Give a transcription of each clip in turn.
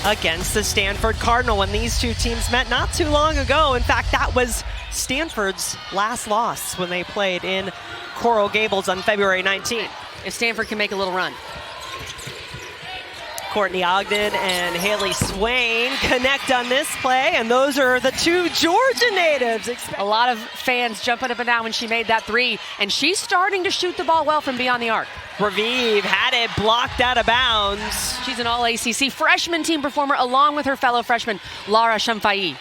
against the Stanford Cardinal when these two teams met not too long ago. In fact, that was Stanford's last loss when they played in Coral Gables on February 19th. If Stanford can make a little run. Courtney Ogden and Haley Swain connect on this play, and those are the two Georgia natives. A lot of fans jumping up and down when she made that three, and she's starting to shoot the ball well from beyond the arc. Raviv had it blocked out of bounds. She's an all-ACC freshman team performer along with her fellow freshman, Lara Shamfai.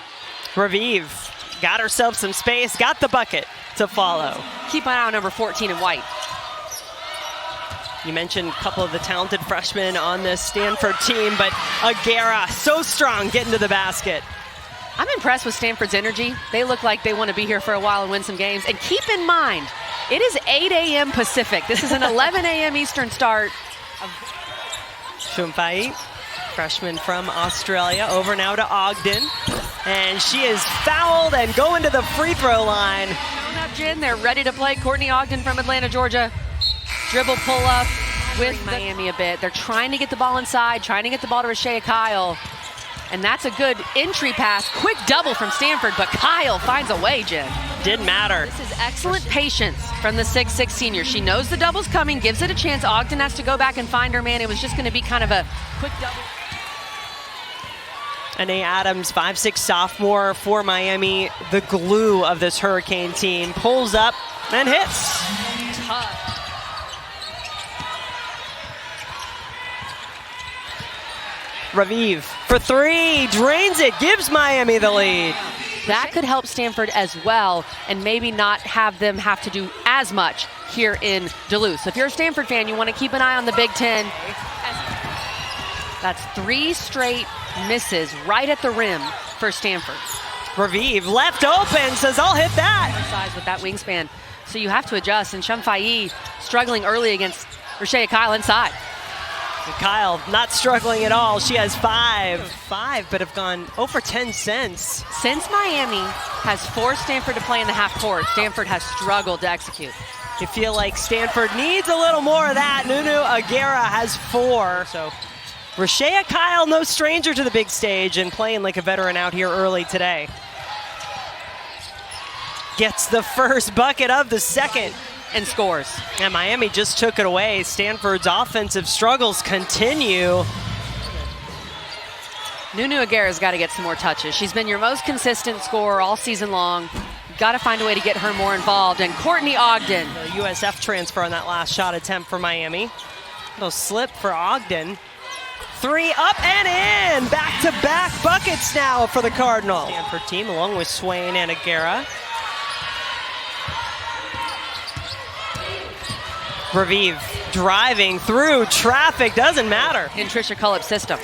Raviv got herself some space, got the bucket to follow. Keep an eye on number 14 in white. You mentioned a couple of the talented freshmen on this Stanford team, but Agera, so strong getting to the basket. I'm impressed with Stanford's energy. They look like they want to be here for a while and win some games. And keep in mind, it is 8 a.m. Pacific. This is an 11 a.m. Eastern start. Shumfai, freshman from Australia, over now to Ogden. And she is fouled and going to the free throw line. Coming up, Jen, they're ready to play. Courtney Ogden from Atlanta, Georgia. Dribble pull up with Miami a bit. They're trying to get the ball inside, trying to get the ball to Shaya Kyle. And that's a good entry pass. Quick double from Stanford, but Kyle finds a way, Jen. Didn't matter. This is excellent patience from the 6'6" senior. She knows the double's coming, gives it a chance. Ogden has to go back and find her man. It was just going to be kind of a quick double. Anae Adams, 5'6" sophomore for Miami, the glue of this Hurricane team, pulls up and hits. Tough. Raviv for three, drains it, gives Miami the lead. That could help Stanford as well, and maybe not have them have to do as much here in Duluth. So if you're a Stanford fan, you want to keep an eye on the Big Ten. That's 3 straight misses right at the rim for Stanford. Raviv left open, says I'll hit that. Size with that wingspan. So you have to adjust, and Shamfai struggling early against Shaya Kyle inside. Kyle not struggling at all. She has 5, but have gone 0 for 10 since. Since Miami has forced Stanford to play in the half court, Stanford has struggled to execute. You feel like Stanford needs a little more of that. Nunu Agera has 4. So Shaya Kyle, no stranger to the big stage and playing like a veteran out here early today. Gets the first bucket of the second. And scores. And Miami just took it away. Stanford's offensive struggles continue. Nunu Agera's got to get some more touches. She's been your most consistent scorer all season long. Got to find a way to get her more involved. And Courtney Ogden. The USF transfer on that last shot attempt for Miami. Little slip for Ogden. 3 up and in. Back-to-back buckets now for the Cardinal. Stanford team along with Swain and Agera. Raviv driving through traffic, doesn't matter. In Trisha Cullip's system.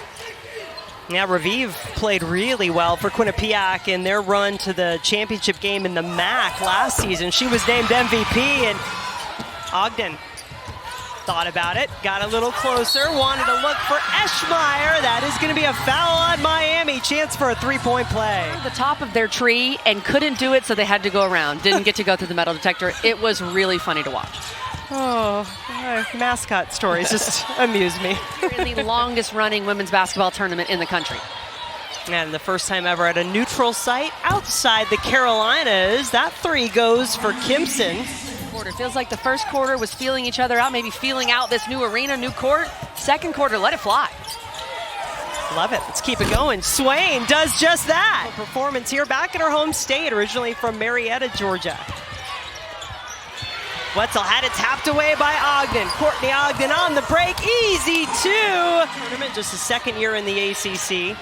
Yeah, Raviv played really well for Quinnipiac in their run to the championship game in the MAC last season. She was named MVP, and Ogden thought about it, got a little closer, wanted to look for Eschmeyer. That is going to be a foul on Miami. Chance for a 3-point play. The top of their tree and couldn't do it, so they had to go around. Didn't get to go through the metal detector. It was really funny to watch. Oh, mascot stories just amuse me. In the longest running women's basketball tournament in the country. And the first time ever at a neutral site outside the Carolinas. That 3 goes for Kimpson. Quarter. Feels like the first quarter was feeling each other out, maybe feeling out this new arena, new court. Second quarter, let it fly. Love it. Let's keep it going. Swain does just that. A performance here back in her home state, originally from Marietta, Georgia. Wetzel had it tapped away by Ogden. Courtney Ogden on the break. Easy 2. Tournament, just a second year in the ACC.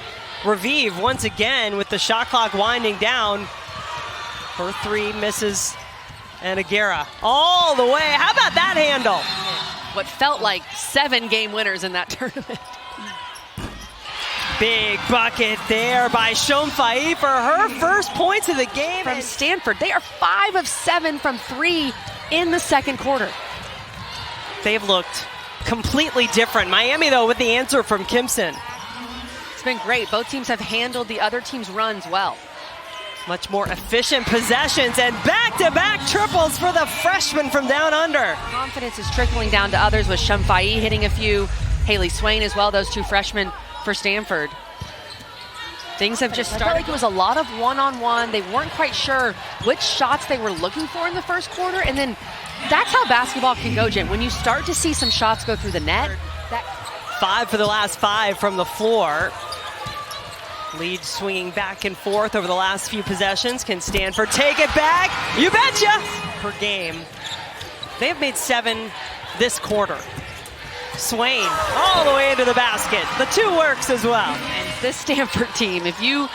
Raviv once again with the shot clock winding down. Her 3 misses. And Agera all the way. How about that handle? What felt like 7 game winners in that tournament. Big bucket there by Shomfai for her first points of the game. From Stanford, they are 5 of 7 from 3 in the second quarter. They've looked completely different. Miami, though, with the answer from Kimpson. It's been great. Both teams have handled the other team's runs well. Much more efficient possessions and back-to-back triples for the freshman from down under. Confidence is trickling down to others with Shamfai hitting a few. Haley Swain as well, those 2 freshmen for Stanford. Things have just started. I felt like it was a lot of one-on-one. They weren't quite sure which shots they were looking for in the first quarter. And then that's how basketball can go, Jen. When you start to see some shots go through the net. 5 for the last 5 from the floor. Lead swinging back and forth over the last few possessions. Can Stanford take it back? You betcha! Per game. They have made 7 this quarter. Swain all the way into the basket. The 2 works as well. And this Stanford team, if you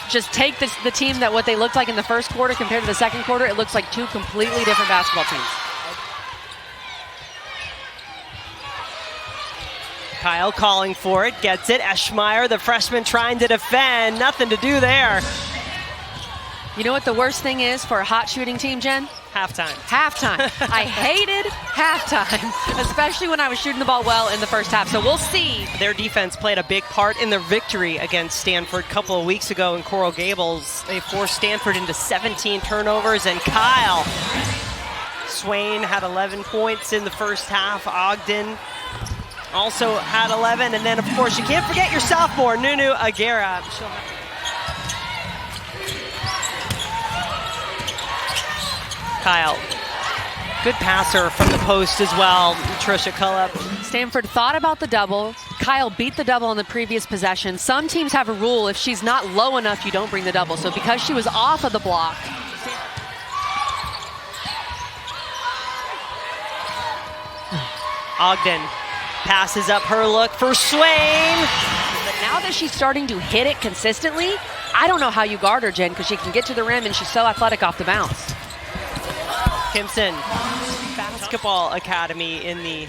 just take the team that what they looked like in the first quarter compared to the second quarter, it looks like 2 completely different basketball teams. Kyle calling for it, gets it. Eschmeyer, the freshman, trying to defend. Nothing to do there. You know what the worst thing is for a hot shooting team, Jen? Halftime. Halftime. I hated halftime, especially when I was shooting the ball well in the first half. So we'll see. Their defense played a big part in their victory against Stanford a couple of weeks ago in Coral Gables. They forced Stanford into 17 turnovers, and Kyle Swain had 11 points in the first half. Ogden also had 11, and then of course you can't forget your sophomore, Nunu Aguera. Kyle, good passer from the post as well. Trisha Cullip. Stanford thought about the double. Kyle beat the double on the previous possession. Some teams have a rule, if she's not low enough, you don't bring the double. So because she was off of the block, Ogden passes up her look for Swain. But now that she's starting to hit it consistently, I don't know how you guard her, Jen, because she can get to the rim and she's so athletic off the bounce. Kimpson Basketball Academy in the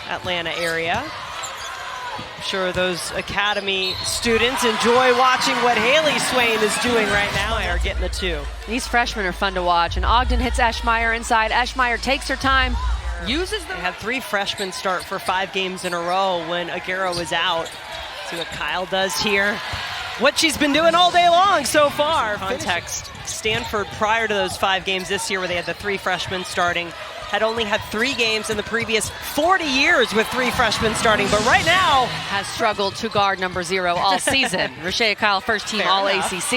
Atlanta area. I'm sure those academy students enjoy watching what Haley Swain is doing right now. They are getting the 2. These freshmen are fun to watch, and Ogden hits Eschmeyer inside. Eschmeyer takes her time. Uses the... They had 3 freshmen start for 5 games in a row when Aguero was out. See what Kyle does here. What she's been doing all day long so far. Context, Stanford, prior to those 5 games this year where they had the 3 freshmen starting, had only had 3 games in the previous 40 years with 3 freshmen starting, but right now has struggled to guard number 0 all season. Shaya Kyle, first team all ACC,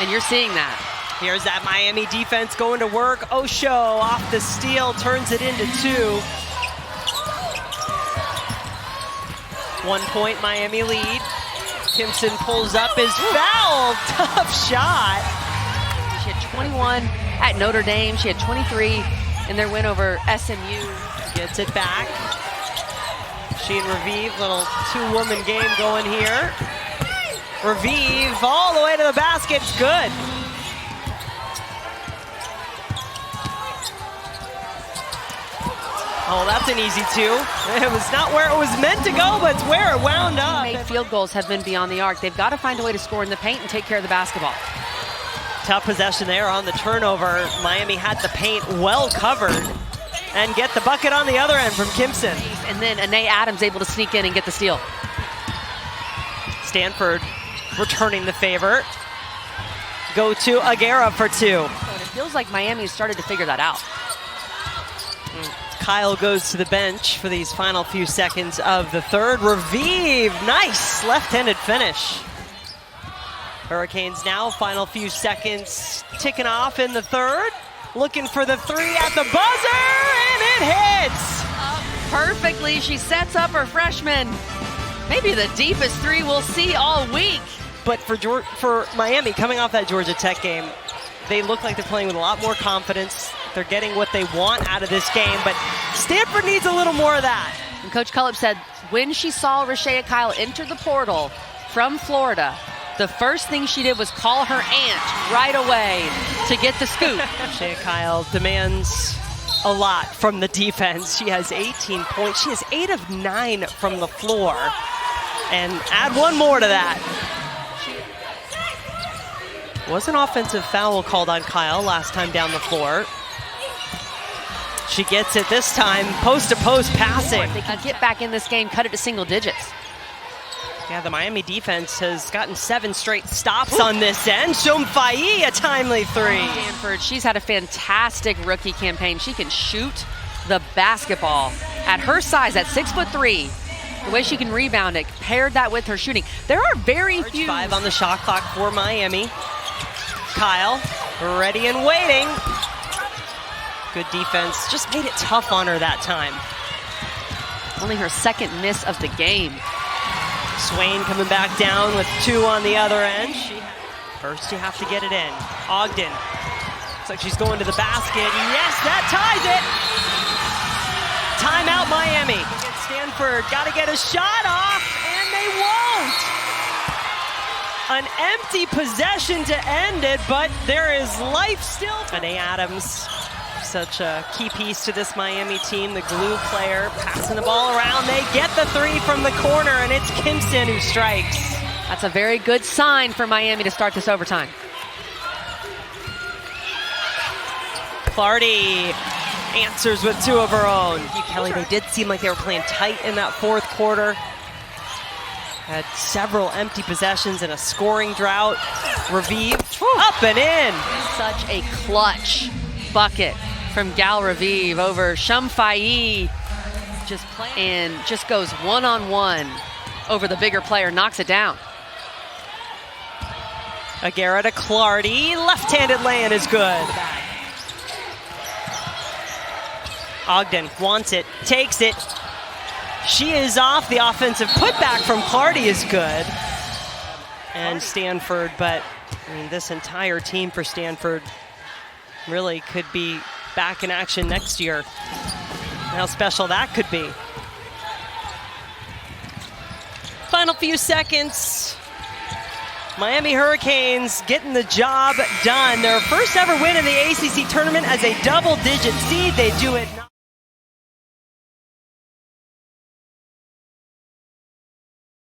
and you're seeing that. Here's that Miami defense going to work. Osho off the steal, turns it into 2. 1 point Miami lead. Kimpson pulls up, is fouled. Tough shot. She had 21 at Notre Dame. She had 23 in their win over SMU. Gets it back. She and Raviv, little 2-woman game going here. Raviv all the way to the basket. Good. Oh, that's an easy 2. It was not where it was meant to go, but it's where it wound up. Made field goals have been beyond the arc. They've got to find a way to score in the paint and take care of the basketball. Tough possession there on the turnover. Miami had the paint well covered and get the bucket on the other end from Kimpson. And then Anae Adams able to sneak in and get the steal. Stanford returning the favor. Go to Aguera for 2. And it feels like Miami has started to figure that out. Kyle goes to the bench for these final few seconds of the third. Raviv, nice left-handed finish. Hurricanes now, final few seconds ticking off in the third. Looking for the 3 at the buzzer, and it hits! Perfectly, she sets up her freshman. Maybe the deepest 3 we'll see all week. But for Miami, coming off that Georgia Tech game, they look like they're playing with a lot more confidence. They're getting what they want out of this game, but Stanford needs a little more of that. And Coach Cullip said when she saw Shaya Kyle enter the portal from Florida, the first thing she did was call her aunt right away to get the scoop. Shaya Kyle demands a lot from the defense. She has 18 points. She has 8 of 9 from the floor. And add 1 more to that. Was an offensive foul called on Kyle last time down the floor. She gets it this time, post-to-post passing. They can get back in this game, cut it to single digits. Yeah, the Miami defense has gotten 7 straight stops on this end. Shomfai, a timely 3. Stanford, she's had a fantastic rookie campaign. She can shoot the basketball. At her size, at 6'3", The way she can rebound it, paired that with her shooting. There are very few. 5 on the shot clock for Miami. Kyle, ready and waiting. Good defense, just made it tough on her that time. Only her second miss of the game. Swain coming back down with 2 on the other end. First you have to get it in. Ogden, looks like she's going to the basket. Yes, that ties it. Timeout Miami. Stanford got to get a shot off, and they won't. An empty possession to end it, but there is life still. Renee Adams, such a key piece to this Miami team, the glue player, passing the ball around. They get the 3 from the corner, and it's Kimpson who strikes. That's a very good sign for Miami to start this overtime. Clardy answers with 2 of her own. Kelly, they did seem like they were playing tight in that 4th quarter. Had several empty possessions and a scoring drought. Raviv, up and in. Such a clutch bucket from Gal Raviv over Shumfai. Just goes one-on-one over the bigger player, knocks it down. Aguera to Clardy, left-handed lay-in is good. Ogden wants it, takes it. She is off. The offensive putback from Clardy is good. And Stanford, but I mean, this entire team for Stanford really could be back in action next year. How special that could be. Final few seconds. Miami Hurricanes getting the job done. Their first ever win in the ACC tournament as a double-digit seed. They do it.